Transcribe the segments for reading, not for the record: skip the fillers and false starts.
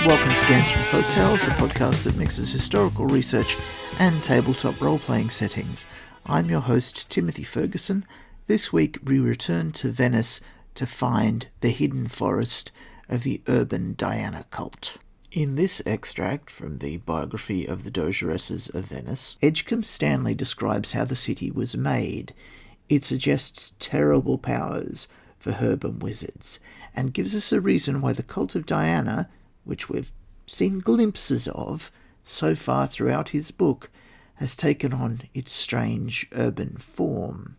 Welcome to Games from Folktales, a podcast that mixes historical research and tabletop role-playing settings. I'm your host, Timothy Ferguson. This week we return to Venice to find the hidden forest of the urban Diana cult. In this extract from the biography of the Dogeresses of Venice, Edgecombe Stanley describes how the city was made. It suggests terrible powers for herb and wizards, and gives us a reason why the cult of Diana, which we've seen glimpses of so far throughout his book, has taken on its strange urban form.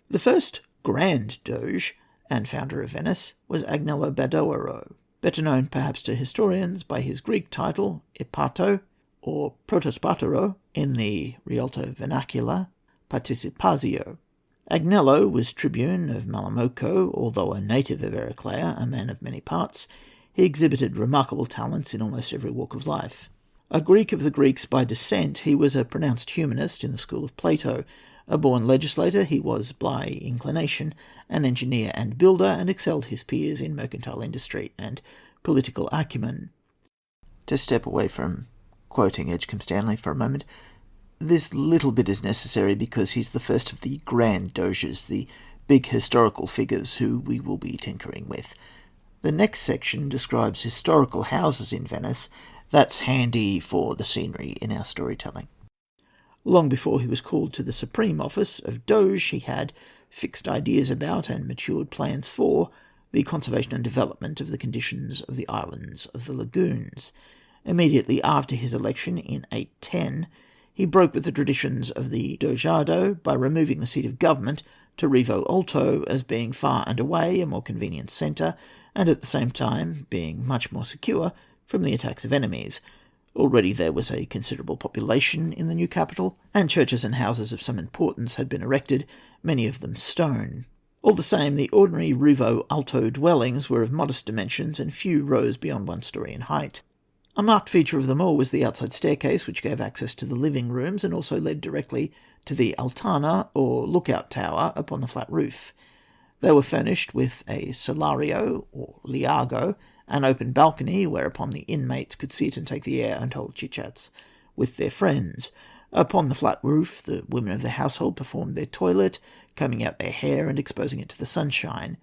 The first Grand Doge and founder of Venice was Agnello Badoero, better known perhaps to historians by his Greek title Epato or Protospatero, in the Rialto vernacular Participazio. Agnello was tribune of Malamocco. Although a native of Heraclea, a man of many parts, he exhibited remarkable talents in almost every walk of life. A Greek of the Greeks by descent, he was a pronounced humanist in the school of Plato. A born legislator, he was, by inclination, an engineer and builder, and excelled his peers in mercantile industry and political acumen. To step away from quoting Edgecombe Stanley for a moment, this little bit is necessary because he's the first of the Grand Doges, the big historical figures who we will be tinkering with. The next section describes historical houses in Venice. That's handy for the scenery in our storytelling. Long before he was called to the supreme office of Doge, he had fixed ideas about and matured plans for the conservation and development of the conditions of the islands of the lagoons. Immediately after his election in 810, he broke with the traditions of the Dojado by removing the seat of government to Rivo Alto as being far and away a more convenient centre, and at the same time being much more secure from the attacks of enemies. Already there was a considerable population in the new capital, and churches and houses of some importance had been erected, many of them stone. All the same, the ordinary Rivo Alto dwellings were of modest dimensions, and few rose beyond 1 story in height. A marked feature of them all was the outside staircase, which gave access to the living rooms and also led directly to the altana, or lookout tower, upon the flat roof. They were furnished with a solario, or liago, an open balcony whereupon the inmates could sit and take the air and hold chit-chats with their friends. Upon the flat roof, the women of the household performed their toilet, combing out their hair and exposing it to the sunshine.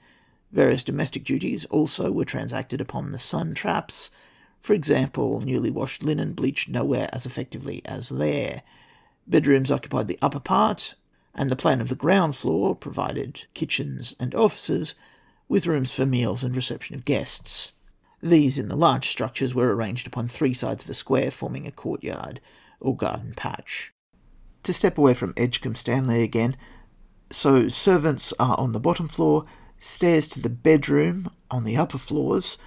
Various domestic duties also were transacted upon the sun traps. For example, newly washed linen bleached nowhere as effectively as there. Bedrooms occupied the upper part, and the plan of the ground floor provided kitchens and offices, with rooms for meals and reception of guests. These, in the large structures, were arranged upon 3 sides of a square, forming a courtyard or garden patch. To step away from Edgecombe Stanley again, so servants are on the bottom floor, stairs to the bedroom on the upper floors,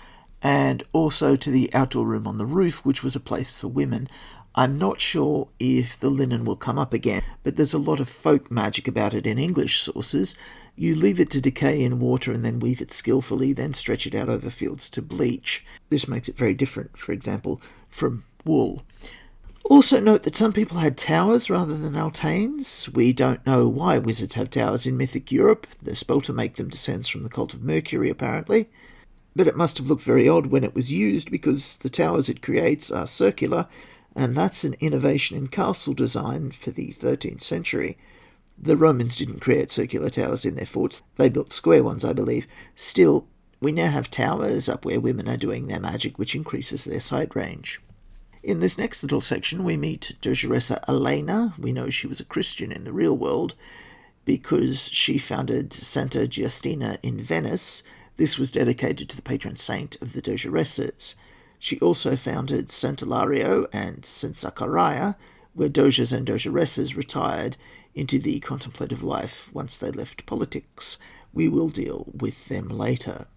and also to the outdoor room on the roof, which was a place for women. I'm not sure if the linen will come up again, but there's a lot of folk magic about it in English sources. You leave it to decay in water and then weave it skillfully, then stretch it out over fields to bleach. This makes it very different, for example, from wool. Also note that some people had towers rather than altanes. We don't know why wizards have towers in mythic Europe. The spell to make them descends from the cult of Mercury, apparently. But it must have looked very odd when it was used, because the towers it creates are circular, and that's an innovation in castle design for the 13th century. The Romans didn't create circular towers in their forts. They built square ones, I believe. Still, we now have towers up where women are doing their magic, which increases their sight range. In this next little section, we meet Dogeressa Elena. We know she was a Christian in the real world because she founded Santa Giustina in Venice. This was dedicated to the patron saint of the Dogeressas. She also founded Sant'Ilario and St. Zachariah, where Doges and Dogeressas retired into the contemplative life once they left politics. We will deal with them later.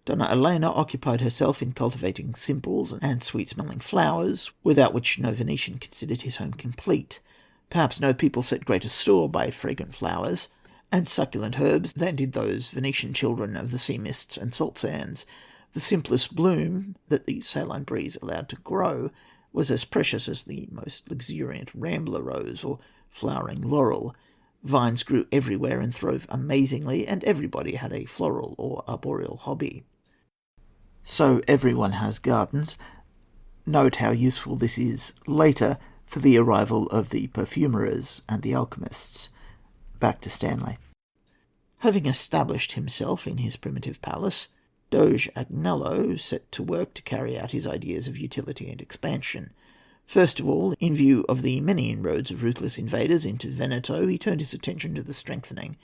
Donna Elena occupied herself in cultivating simples and sweet-smelling flowers, without which no Venetian considered his home complete. Perhaps no people set greater store by fragrant flowers and succulent herbs than did those Venetian children of the sea mists and salt sands. The simplest bloom that the saline breeze allowed to grow was as precious as the most luxuriant rambler rose or flowering laurel. Vines grew everywhere and throve amazingly, and everybody had a floral or arboreal hobby. So everyone has gardens. Note how useful this is later for the arrival of the perfumerers and the alchemists. Back to Stanley. Having established himself in his primitive palace, Doge Agnello set to work to carry out his ideas of utility and expansion. First of all, in view of the many inroads of ruthless invaders into Veneto, he turned his attention to the strengthening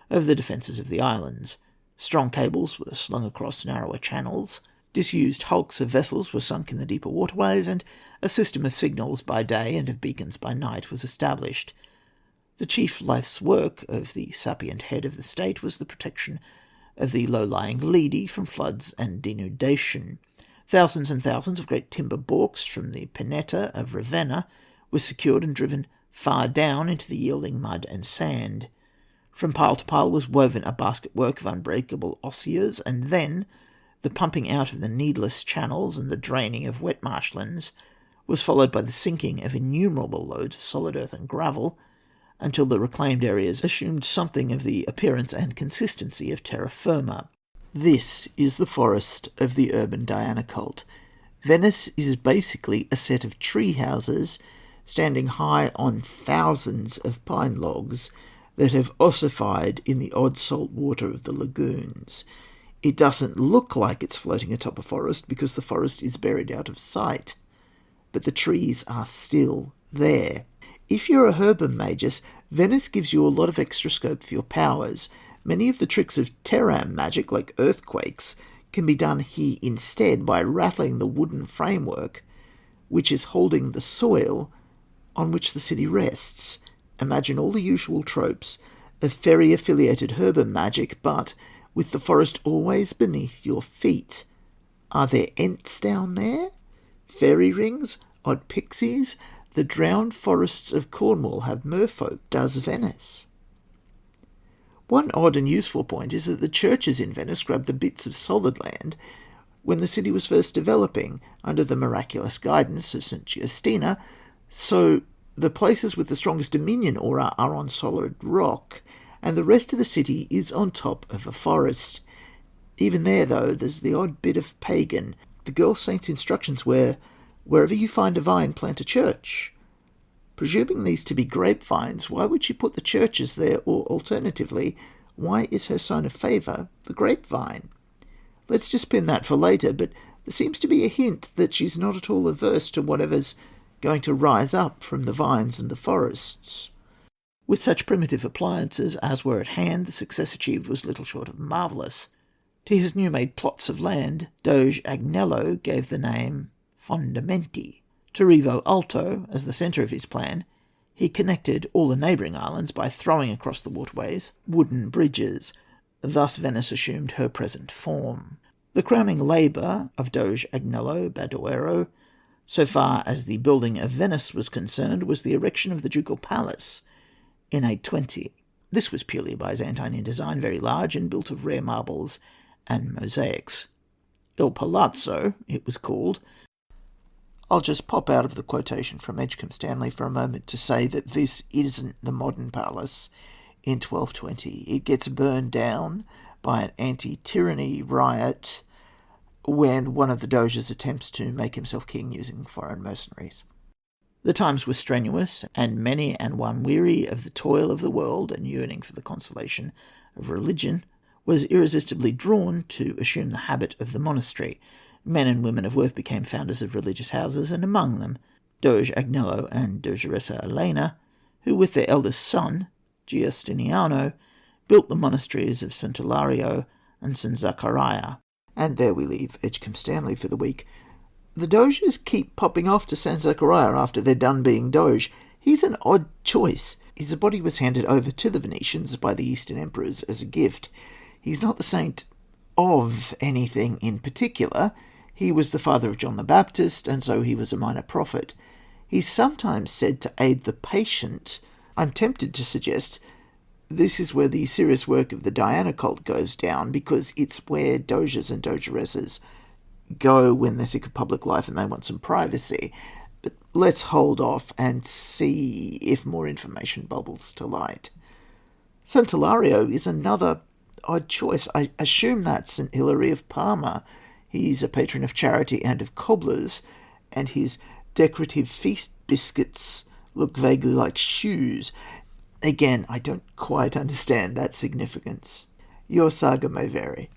of the defences of the islands. Strong cables were slung across narrower channels, disused hulks of vessels were sunk in the deeper waterways, and a system of signals by day and of beacons by night was established. The chief life's work of the sapient head of the state was the protection of the low-lying Lidi from floods and denudation. Thousands and thousands of great timber balks from the Pineta of Ravenna were secured and driven far down into the yielding mud and sand. From pile to pile was woven a basket-work of unbreakable osiers, and then the pumping out of the needless channels and the draining of wet marshlands was followed by the sinking of innumerable loads of solid earth and gravel, until the reclaimed areas assumed something of the appearance and consistency of terra firma. This is the forest of the urban Diana cult. Venice is basically a set of tree houses standing high on thousands of pine logs that have ossified in the odd salt water of the lagoons. It doesn't look like it's floating atop a forest because the forest is buried out of sight, but the trees are still there. If you're a Herbum Magus, Venice gives you a lot of extra scope for your powers. Many of the tricks of Terram magic, like earthquakes, can be done here instead by rattling the wooden framework which is holding the soil on which the city rests. Imagine all the usual tropes of fairy-affiliated Herbum magic, but with the forest always beneath your feet. Are there Ents down there? Fairy rings? Odd pixies? The drowned forests of Cornwall have merfolk. Does Venice? One odd and useful point is that the churches in Venice grabbed the bits of solid land when the city was first developing under the miraculous guidance of St. Giustina, so the places with the strongest dominion aura are on solid rock, and the rest of the city is on top of a forest. Even there, though, there's the odd bit of pagan. The girl saint's instructions were, "Wherever you find a vine, plant a church." Presuming these to be grapevines, why would she put the churches there, or alternatively, why is her sign of favour the grapevine? Let's just pin that for later, but there seems to be a hint that she's not at all averse to whatever's going to rise up from the vines and the forests. With such primitive appliances as were at hand, the success achieved was little short of marvellous. To his new-made plots of land, Doge Agnello gave the name Fondamenti. To Rivo Alto, as the centre of his plan, he connected all the neighbouring islands by throwing across the waterways wooden bridges. Thus Venice assumed her present form. The crowning labour of Doge Agnello Badoero, so far as the building of Venice was concerned, was the erection of the ducal palace in 820. This was purely Byzantine in design, very large, and built of rare marbles and mosaics. Il Palazzo, it was called. I'll just pop out of the quotation from Edgecombe Stanley for a moment to say that this isn't the modern palace in 1220. It gets burned down by an anti-tyranny riot when one of the Doges attempts to make himself king using foreign mercenaries. The times were strenuous, and many an one, weary of the toil of the world and yearning for the consolation of religion, was irresistibly drawn to assume the habit of the monastery. Men and women of worth became founders of religious houses, and among them Doge Agnello and Dogeressa Elena, who with their eldest son, Giustiniano, built the monasteries of St. Ilario and St. Zachariah. And there we leave Edgecombe Stanley for the week. The Doges keep popping off to St. Zachariah after they're done being Doge. He's an odd choice. His body was handed over to the Venetians by the Eastern emperors as a gift. He's not the saint of anything in particular. He was the father of John the Baptist, and so he was a minor prophet. He's sometimes said to aid the patient. I'm tempted to suggest this is where the serious work of the Diana cult goes down, because it's where Doges and Dogeressas go when they're sick of public life and they want some privacy. But let's hold off and see if more information bubbles to light. St. Hilario is another odd choice. I assume that's St. Hilary of Parma He's a patron of charity and of cobblers, and his decorative feast biscuits look vaguely like shoes. Again, I don't quite understand that significance. Your saga may vary.